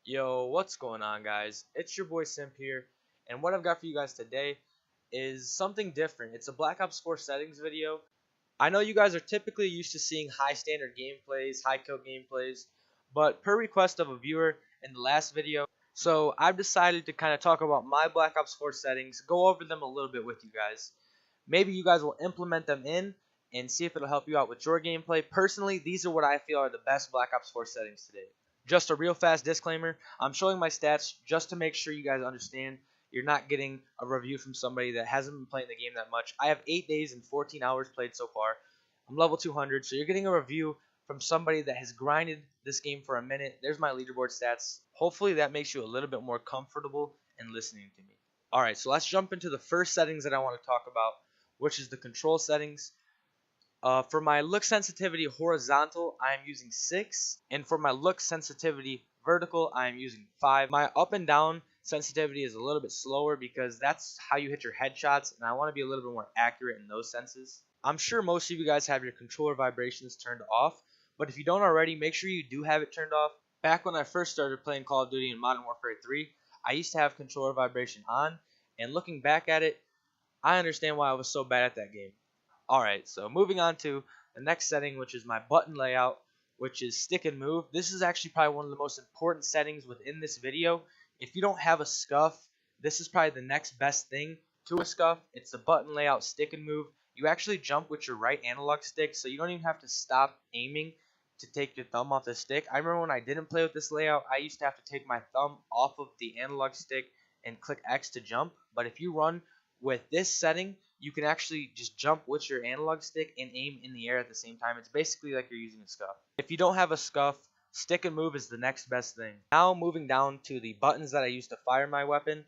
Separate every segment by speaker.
Speaker 1: Yo, what's going on, guys? It's your boy Simp here, and what I've got for you guys today is something different. It's a Black Ops 4 settings video. I know you guys are typically used to seeing high standard gameplays, high kill gameplays, but per request of a viewer in the last video, so I've decided to kind of talk about my Black Ops 4 settings, go over them a little bit with you guys. Maybe you guys will implement them in and see if it'll help you out with your gameplay. Personally, these are what I feel are the best Black Ops 4 settings today. Just a real fast disclaimer, I'm showing my stats just to make sure you guys understand you're not getting a review from somebody that hasn't been playing the game that much. I have 8 days and 14 hours played so far. I'm level 200, so you're getting a review from somebody that has grinded this game for a minute. There's my leaderboard stats. Hopefully that makes you a little bit more comfortable in listening to me. Alright, so let's jump into the first settings that I want to talk about, which is the control settings. For my look sensitivity horizontal, I am using 6, and for my look sensitivity vertical, I am using 5. My up and down sensitivity is a little bit slower because that's how you hit your headshots, and I want to be a little bit more accurate in those senses. I'm sure most of you guys have your controller vibrations turned off, but if you don't already, make sure you do have it turned off. Back when I first started playing Call of Duty in Modern Warfare 3, I used to have controller vibration on, and looking back at it, I understand why I was so bad at that game. Alright, so moving on to the next setting, which is my button layout, which is stick and move. This is actually probably one of the most important settings within this video. If you don't have a scuff, this is probably the next best thing to a scuff. It's the button layout, stick and move. You actually jump with your right analog stick, so you don't even have to stop aiming to take your thumb off the stick. I remember when I didn't play with this layout, I used to have to take my thumb off of the analog stick and click X to jump. But if you run with this setting, you can actually just jump with your analog stick and aim in the air at the same time. It's basically like you're using a scuff. If you don't have a scuff, stick and move is the next best thing. Now moving down to the buttons that I use to fire my weapon,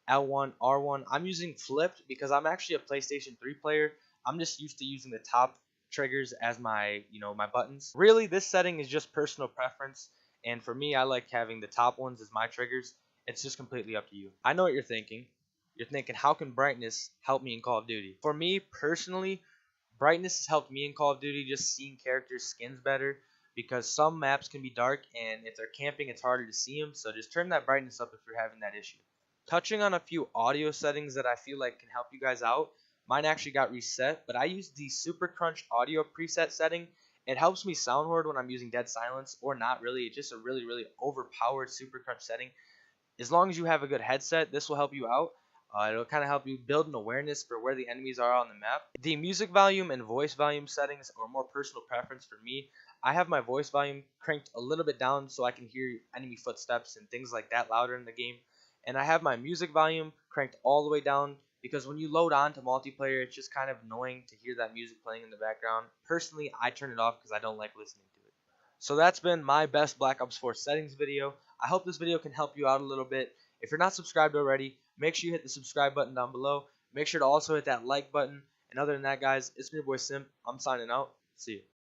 Speaker 1: L1, R1. I'm using flipped because I'm actually a PlayStation 3 player. I'm just used to using the top triggers as my buttons. Really, this setting is just personal preference, and for me, I like having the top ones as my triggers. It's just completely up to you. I know what you're thinking. You're thinking, how can brightness help me in Call of Duty? For me personally, brightness has helped me in Call of Duty just seeing characters' skins better because some maps can be dark and if they're camping, it's harder to see them. So just turn that brightness up if you're having that issue. Touching on a few audio settings that I feel like can help you guys out. Mine actually got reset, but I use the Super Crunch audio preset setting. It helps me soundboard when I'm using dead silence or not really. It's just a really, really overpowered Super Crunch setting. As long as you have a good headset, this will help you out. It'll kind of help you build an awareness for where the enemies are on the map. The music volume and voice volume settings are more personal preference for me. I have my voice volume cranked a little bit down so I can hear enemy footsteps and things like that louder in the game. And I have my music volume cranked all the way down because when you load on to multiplayer, it's just kind of annoying to hear that music playing in the background. Personally, I turn it off because I don't like listening to it. So that's been my best Black Ops 4 settings video. I hope this video can help you out a little bit. If you're not subscribed already, make sure you hit the subscribe button down below. Make sure to also hit that like button. And other than that, guys, it's me, your boy Simp. I'm signing out. See you.